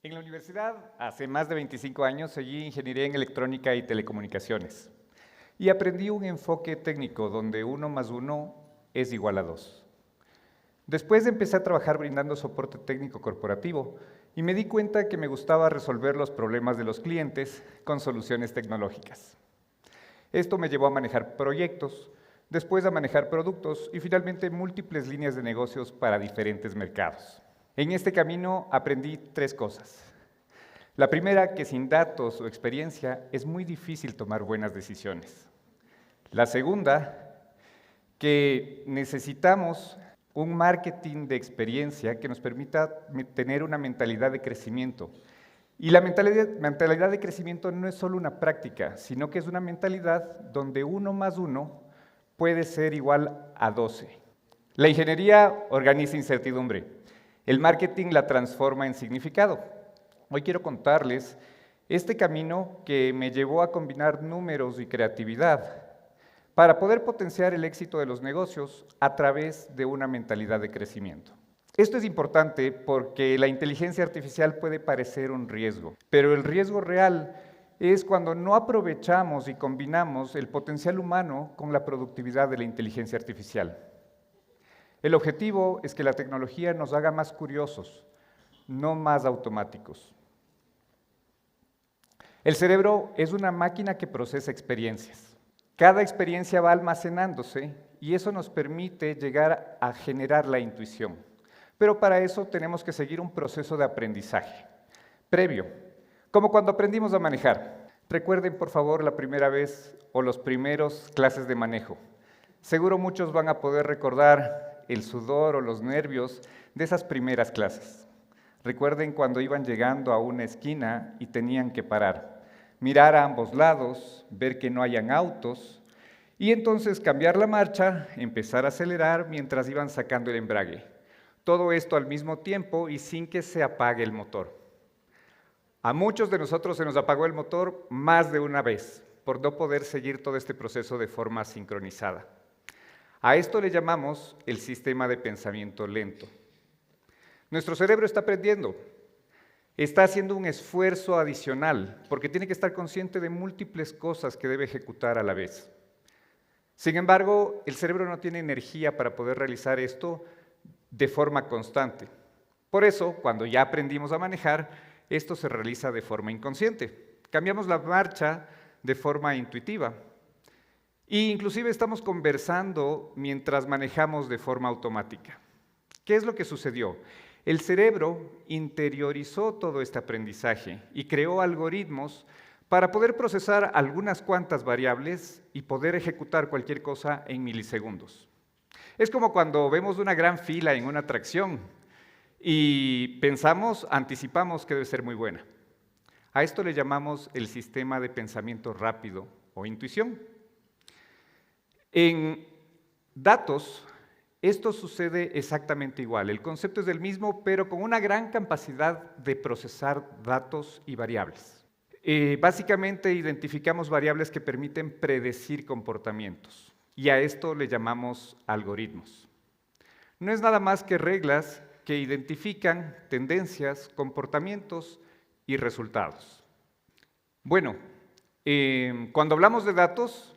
En la universidad, hace más de 25 años, seguí ingeniería en electrónica y telecomunicaciones. Y aprendí un enfoque técnico donde 1 más 1 es igual a 2. Después empecé a trabajar brindando soporte técnico corporativo y me di cuenta que me gustaba resolver los problemas de los clientes con soluciones tecnológicas. Esto me llevó a manejar proyectos, después a manejar productos y finalmente múltiples líneas de negocios para diferentes mercados. En este camino aprendí 3 cosas. La primera, que sin datos o experiencia es muy difícil tomar buenas decisiones. La segunda, que necesitamos un marketing de experiencia que nos permita tener una mentalidad de crecimiento. Y la mentalidad de crecimiento no es solo una práctica, sino que es una mentalidad donde 1 más 1 puede ser igual a 12. La ingeniería organiza incertidumbre. El marketing la transforma en significado. Hoy quiero contarles este camino que me llevó a combinar números y creatividad para poder potenciar el éxito de los negocios a través de una mentalidad de crecimiento. Esto es importante porque la inteligencia artificial puede parecer un riesgo, pero el riesgo real es cuando no aprovechamos y combinamos el potencial humano con la productividad de la inteligencia artificial. El objetivo es que la tecnología nos haga más curiosos, no más automáticos. El cerebro es una máquina que procesa experiencias. Cada experiencia va almacenándose y eso nos permite llegar a generar la intuición. Pero para eso tenemos que seguir un proceso de aprendizaje previo, como cuando aprendimos a manejar. Recuerden, por favor, la primera vez o los primeros clases de manejo. Seguro muchos van a poder recordar el sudor o los nervios de esas primeras clases. Recuerden cuando iban llegando a una esquina y tenían que parar, mirar a ambos lados, ver que no hayan autos y entonces cambiar la marcha, empezar a acelerar mientras iban sacando el embrague. Todo esto al mismo tiempo y sin que se apague el motor. A muchos de nosotros se nos apagó el motor más de una vez por no poder seguir todo este proceso de forma sincronizada. A esto le llamamos el sistema de pensamiento lento. Nuestro cerebro está aprendiendo, está haciendo un esfuerzo adicional porque tiene que estar consciente de múltiples cosas que debe ejecutar a la vez. Sin embargo, el cerebro no tiene energía para poder realizar esto de forma constante. Por eso, cuando ya aprendimos a manejar, esto se realiza de forma inconsciente. Cambiamos la marcha de forma intuitiva. E inclusive estamos conversando mientras manejamos de forma automática. ¿Qué es lo que sucedió? El cerebro interiorizó todo este aprendizaje y creó algoritmos para poder procesar algunas cuantas variables y poder ejecutar cualquier cosa en milisegundos. Es como cuando vemos una gran fila en una atracción y anticipamos que debe ser muy buena. A esto le llamamos el sistema de pensamiento rápido o intuición. En datos, esto sucede exactamente igual. El concepto es el mismo, pero con una gran capacidad de procesar datos y variables. Básicamente identificamos variables que permiten predecir comportamientos. Y a esto le llamamos algoritmos. No es nada más que reglas que identifican tendencias, comportamientos y resultados. Bueno, cuando hablamos de datos,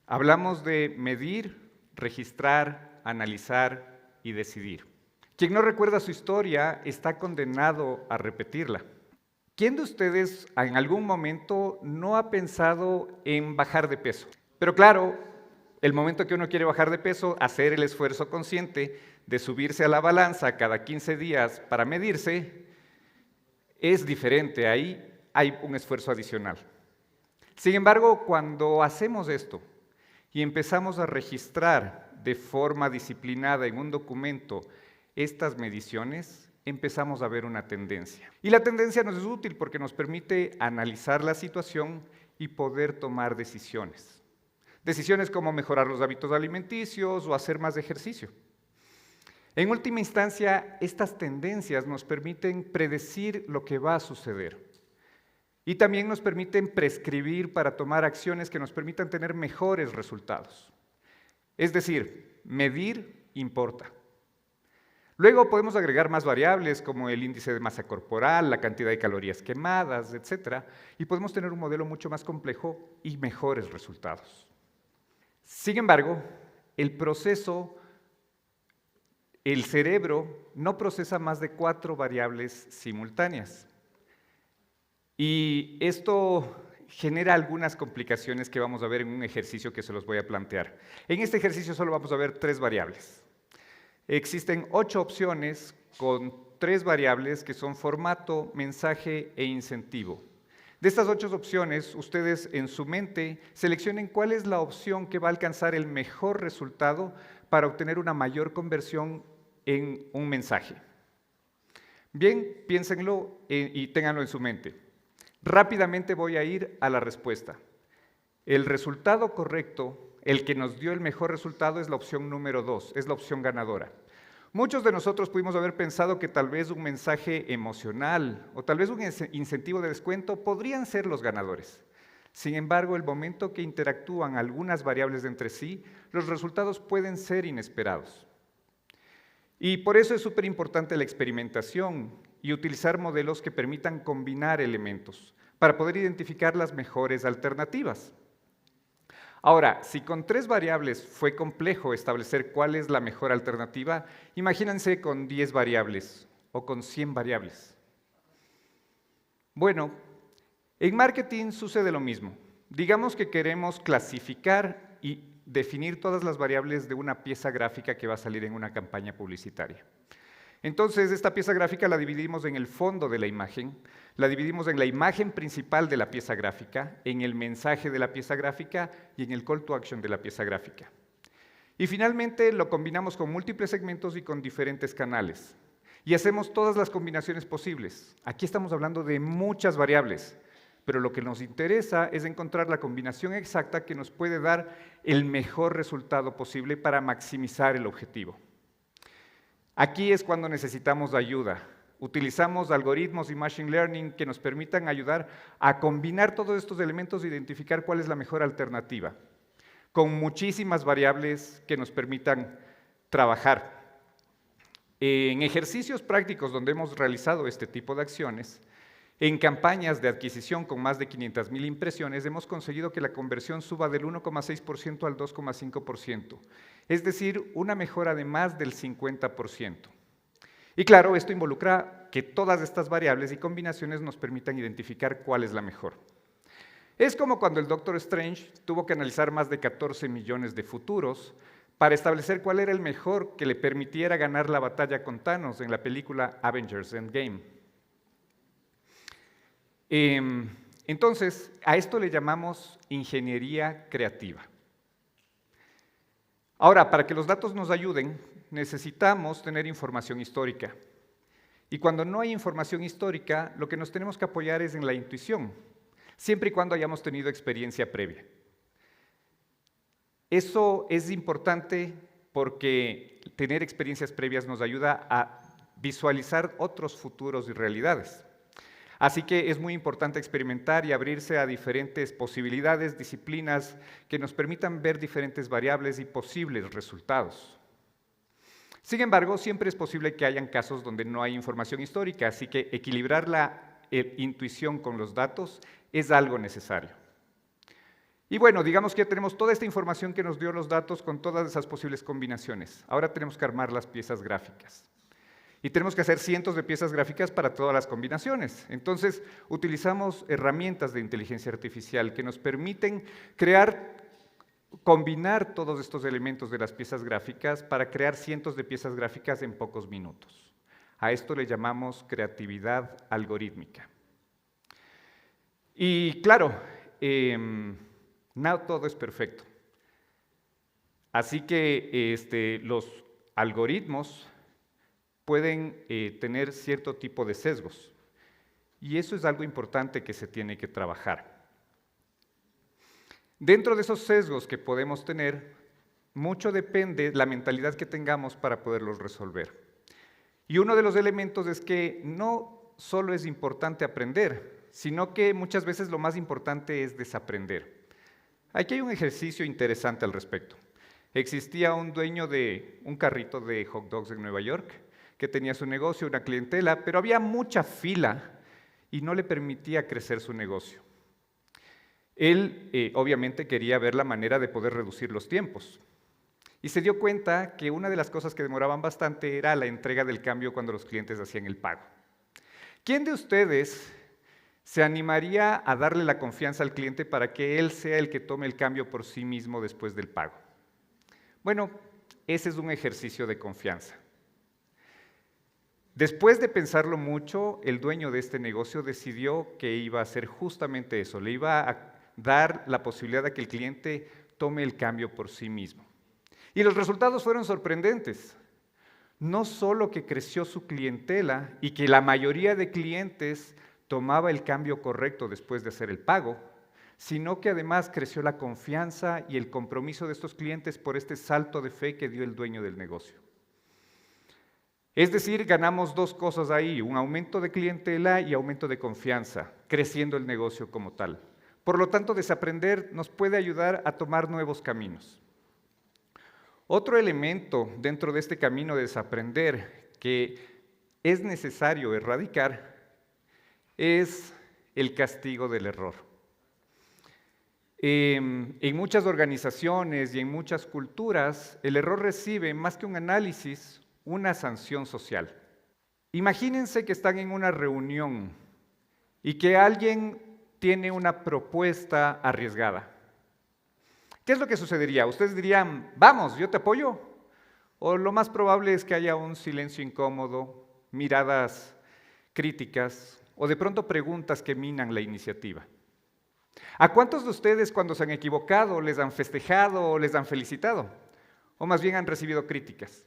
hablamos de medir, registrar, analizar y decidir. Quien no recuerda su historia está condenado a repetirla. ¿Quién de ustedes en algún momento no ha pensado en bajar de peso? Pero claro, el momento que uno quiere bajar de peso, hacer el esfuerzo consciente de subirse a la balanza cada 15 días para medirse, es diferente, ahí hay un esfuerzo adicional. Sin embargo, cuando hacemos esto y empezamos a registrar de forma disciplinada en un documento estas mediciones, empezamos a ver una tendencia. Y la tendencia nos es útil porque nos permite analizar la situación y poder tomar decisiones. Decisiones como mejorar los hábitos alimenticios o hacer más ejercicio. En última instancia, estas tendencias nos permiten predecir lo que va a suceder y también nos permiten prescribir para tomar acciones que nos permitan tener mejores resultados. Es decir, medir importa. Luego podemos agregar más variables como el índice de masa corporal, la cantidad de calorías quemadas, etc. Y podemos tener un modelo mucho más complejo y mejores resultados. Sin embargo, el cerebro no procesa más de 4 variables simultáneas. Y esto genera algunas complicaciones que vamos a ver en un ejercicio que se los voy a plantear. En este ejercicio solo vamos a ver 3 variables. Existen 8 opciones con 3 variables que son formato, mensaje e incentivo. De estas 8 opciones, ustedes en su mente seleccionen cuál es la opción que va a alcanzar el mejor resultado para obtener una mayor conversión en un mensaje. Bien, piénsenlo y ténganlo en su mente. Rápidamente voy a ir a la respuesta. El resultado correcto, el que nos dio el mejor resultado, es la opción número 2, es la opción ganadora. Muchos de nosotros pudimos haber pensado que tal vez un mensaje emocional o tal vez un incentivo de descuento podrían ser los ganadores. Sin embargo, el momento que interactúan algunas variables entre sí, los resultados pueden ser inesperados. Y por eso es súper importante la experimentación y utilizar modelos que permitan combinar elementos para poder identificar las mejores alternativas. Ahora, si con 3 variables fue complejo establecer cuál es la mejor alternativa, imagínense con 10 variables o con 100 variables. Bueno, en marketing sucede lo mismo. Digamos que queremos clasificar y definir todas las variables de una pieza gráfica que va a salir en una campaña publicitaria. Entonces, esta pieza gráfica la dividimos en el fondo de la imagen, la dividimos en la imagen principal de la pieza gráfica, en el mensaje de la pieza gráfica y en el call to action de la pieza gráfica. Y finalmente lo combinamos con múltiples segmentos y con diferentes canales. Y hacemos todas las combinaciones posibles. Aquí estamos hablando de muchas variables, pero lo que nos interesa es encontrar la combinación exacta que nos puede dar el mejor resultado posible para maximizar el objetivo. Aquí es cuando necesitamos ayuda. Utilizamos algoritmos y machine learning que nos permitan ayudar a combinar todos estos elementos e identificar cuál es la mejor alternativa, con muchísimas variables que nos permitan trabajar. En ejercicios prácticos donde hemos realizado este tipo de acciones, en campañas de adquisición con más de 500,000 impresiones, hemos conseguido que la conversión suba del 1,6% al 2,5%, es decir, una mejora de más del 50%. Y claro, esto involucra que todas estas variables y combinaciones nos permitan identificar cuál es la mejor. Es como cuando el Doctor Strange tuvo que analizar más de 14 millones de futuros para establecer cuál era el mejor que le permitiera ganar la batalla con Thanos en la película Avengers Endgame. Entonces, a esto le llamamos ingeniería creativa. Ahora, para que los datos nos ayuden, necesitamos tener información histórica. Y cuando no hay información histórica, lo que nos tenemos que apoyar es en la intuición, siempre y cuando hayamos tenido experiencia previa. Eso es importante porque tener experiencias previas nos ayuda a visualizar otros futuros y realidades. Así que es muy importante experimentar y abrirse a diferentes posibilidades, disciplinas que nos permitan ver diferentes variables y posibles resultados. Sin embargo, siempre es posible que hayan casos donde no hay información histórica, así que equilibrar la intuición con los datos es algo necesario. Y bueno, digamos que ya tenemos toda esta información que nos dio los datos con todas esas posibles combinaciones. Ahora tenemos que armar las piezas gráficas. Y tenemos que hacer cientos de piezas gráficas para todas las combinaciones. Entonces, utilizamos herramientas de inteligencia artificial que nos permiten combinar todos estos elementos de las piezas gráficas para crear cientos de piezas gráficas en pocos minutos. A esto le llamamos creatividad algorítmica. Y claro, no todo es perfecto. Así que los algoritmos pueden tener cierto tipo de sesgos. Y eso es algo importante que se tiene que trabajar. Dentro de esos sesgos que podemos tener, mucho depende de la mentalidad que tengamos para poderlos resolver. Y uno de los elementos es que no solo es importante aprender, sino que muchas veces lo más importante es desaprender. Aquí hay un ejercicio interesante al respecto. Existía un dueño de un carrito de hot dogs en Nueva York que tenía su negocio, una clientela, pero había mucha fila y no le permitía crecer su negocio. Él obviamente quería ver la manera de poder reducir los tiempos y se dio cuenta que una de las cosas que demoraban bastante era la entrega del cambio cuando los clientes hacían el pago. ¿Quién de ustedes se animaría a darle la confianza al cliente para que él sea el que tome el cambio por sí mismo después del pago? Bueno, ese es un ejercicio de confianza. Después de pensarlo mucho, el dueño de este negocio decidió que iba a hacer justamente eso, le iba a dar la posibilidad de que el cliente tome el cambio por sí mismo. Y los resultados fueron sorprendentes. No solo que creció su clientela y que la mayoría de clientes tomaba el cambio correcto después de hacer el pago, sino que además creció la confianza y el compromiso de estos clientes por este salto de fe que dio el dueño del negocio. Es decir, ganamos dos cosas ahí, un aumento de clientela y aumento de confianza, creciendo el negocio como tal. Por lo tanto, desaprender nos puede ayudar a tomar nuevos caminos. Otro elemento dentro de este camino de desaprender que es necesario erradicar es el castigo del error. En muchas organizaciones y en muchas culturas, el error recibe, más que un análisis, una sanción social. Imagínense que están en una reunión y que alguien tiene una propuesta arriesgada. ¿Qué es lo que sucedería? Ustedes dirían, vamos, yo te apoyo. O lo más probable es que haya un silencio incómodo, miradas críticas o de pronto preguntas que minan la iniciativa. ¿A cuántos de ustedes cuando se han equivocado les han festejado o les han felicitado? O más bien han recibido críticas.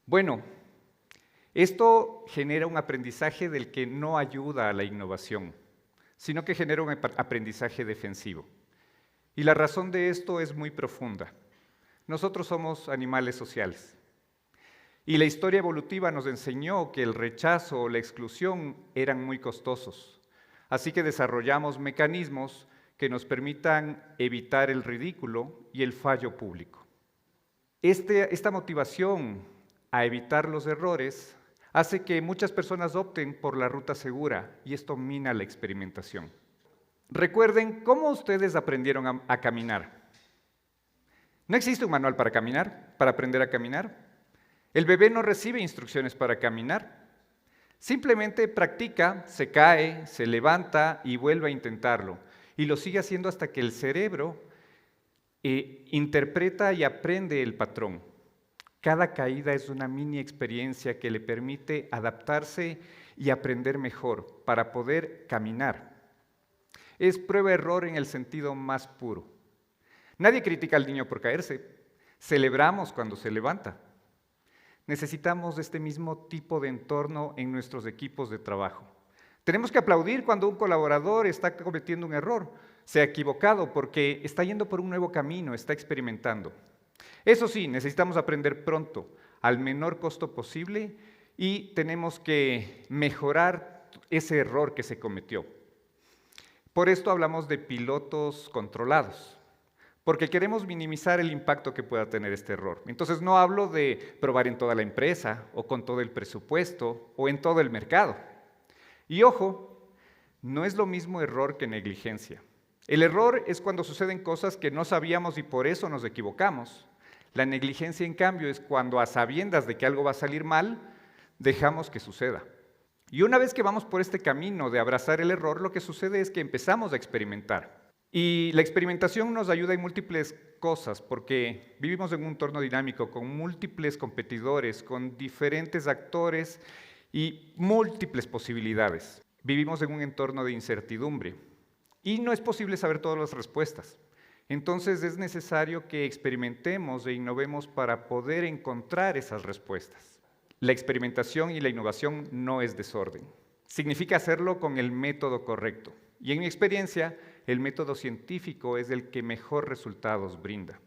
Bueno, esto genera un aprendizaje del que no ayuda a la innovación, sino que genera un aprendizaje defensivo. Y la razón de esto es muy profunda. Nosotros somos animales sociales. Y la historia evolutiva nos enseñó que el rechazo o la exclusión eran muy costosos. Así que desarrollamos mecanismos que nos permitan evitar el ridículo y el fallo público. Esta motivación a evitar los errores hace que muchas personas opten por la ruta segura y esto mina la experimentación. Recuerden cómo ustedes aprendieron a caminar. No existe un manual para caminar, para aprender a caminar. El bebé no recibe instrucciones para caminar. Simplemente practica, se cae, se levanta y vuelve a intentarlo. Y lo sigue haciendo hasta que el cerebro interpreta y aprende el patrón. Cada caída es una mini experiencia que le permite adaptarse y aprender mejor para poder caminar. Es prueba-error en el sentido más puro. Nadie critica al niño por caerse. Celebramos cuando se levanta. Necesitamos este mismo tipo de entorno en nuestros equipos de trabajo. Tenemos que aplaudir cuando un colaborador está cometiendo un error, se ha equivocado porque está yendo por un nuevo camino, está experimentando. Eso sí, necesitamos aprender pronto, al menor costo posible, y tenemos que mejorar ese error que se cometió. Por esto hablamos de pilotos controlados, porque queremos minimizar el impacto que pueda tener este error. Entonces no hablo de probar en toda la empresa, o con todo el presupuesto, o en todo el mercado. Y ojo, no es lo mismo error que negligencia. El error es cuando suceden cosas que no sabíamos y por eso nos equivocamos. La negligencia, en cambio, es cuando a sabiendas de que algo va a salir mal, dejamos que suceda. Y una vez que vamos por este camino de abrazar el error, lo que sucede es que empezamos a experimentar. Y la experimentación nos ayuda en múltiples cosas, porque vivimos en un entorno dinámico, con múltiples competidores, con diferentes actores y múltiples posibilidades. Vivimos en un entorno de incertidumbre y no es posible saber todas las respuestas. Entonces es necesario que experimentemos e innovemos para poder encontrar esas respuestas. La experimentación y la innovación no es desorden. Significa hacerlo con el método correcto. Y en mi experiencia, el método científico es el que mejor resultados brinda.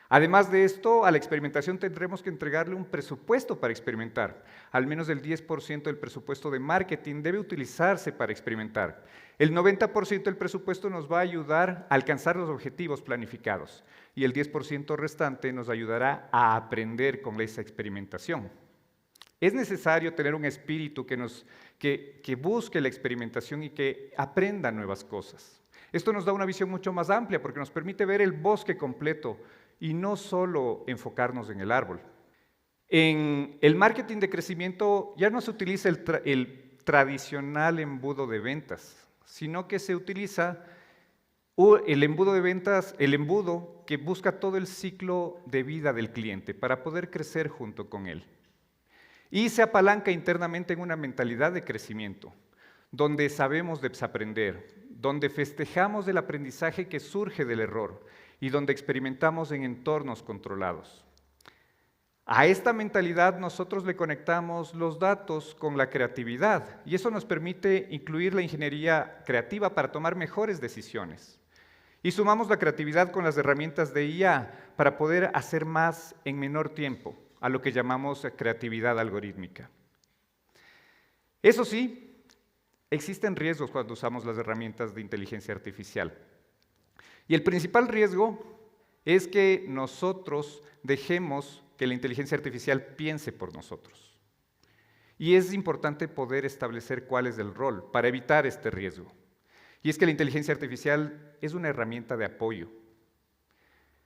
Además de esto, a la experimentación tendremos que entregarle un presupuesto para experimentar. Al menos el 10% del presupuesto de marketing debe utilizarse para experimentar. El 90% del presupuesto nos va a ayudar a alcanzar los objetivos planificados y el 10% restante nos ayudará a aprender con esa experimentación. Es necesario tener un espíritu que busque la experimentación y que aprenda nuevas cosas. Esto nos da una visión mucho más amplia porque nos permite ver el bosque completo y no solo enfocarnos en el árbol. En el marketing de crecimiento ya no se utiliza el tradicional embudo de ventas, sino que se utiliza el embudo de ventas, el embudo que busca todo el ciclo de vida del cliente para poder crecer junto con él. Y se apalanca internamente en una mentalidad de crecimiento, donde sabemos desaprender, donde festejamos el aprendizaje que surge del error y donde experimentamos en entornos controlados. A esta mentalidad nosotros le conectamos los datos con la creatividad y eso nos permite incluir la ingeniería creativa para tomar mejores decisiones. Y sumamos la creatividad con las herramientas de IA para poder hacer más en menor tiempo, a lo que llamamos creatividad algorítmica. Eso sí, existen riesgos cuando usamos las herramientas de inteligencia artificial. Y el principal riesgo es que nosotros dejemos que la inteligencia artificial piense por nosotros. Y es importante poder establecer cuál es el rol para evitar este riesgo. Y es que la inteligencia artificial es una herramienta de apoyo.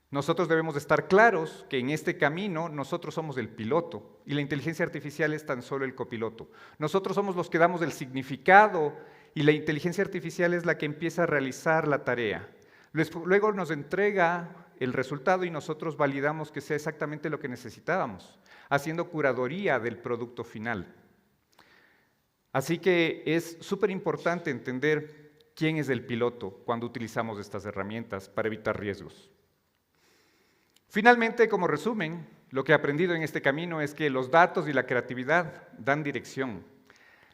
Nosotros debemos estar claros que en este camino nosotros somos el piloto y la inteligencia artificial es tan solo el copiloto. Nosotros somos los que damos el significado y la inteligencia artificial es la que empieza a realizar la tarea. Luego nos entrega el resultado y nosotros validamos que sea exactamente lo que necesitábamos, haciendo curaduría del producto final. Así que es súper importante entender quién es el piloto cuando utilizamos estas herramientas para evitar riesgos. Finalmente, como resumen, lo que he aprendido en este camino es que los datos y la creatividad dan dirección.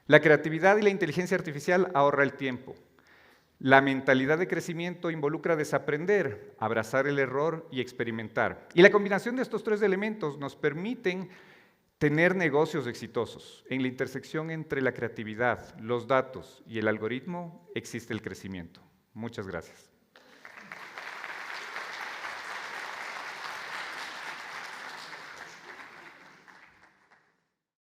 La creatividad y la inteligencia artificial ahorra el tiempo. La mentalidad de crecimiento involucra desaprender, abrazar el error y experimentar. Y la combinación de estos tres elementos nos permiten tener negocios exitosos. En la intersección entre la creatividad, los datos y el algoritmo existe el crecimiento. Muchas gracias.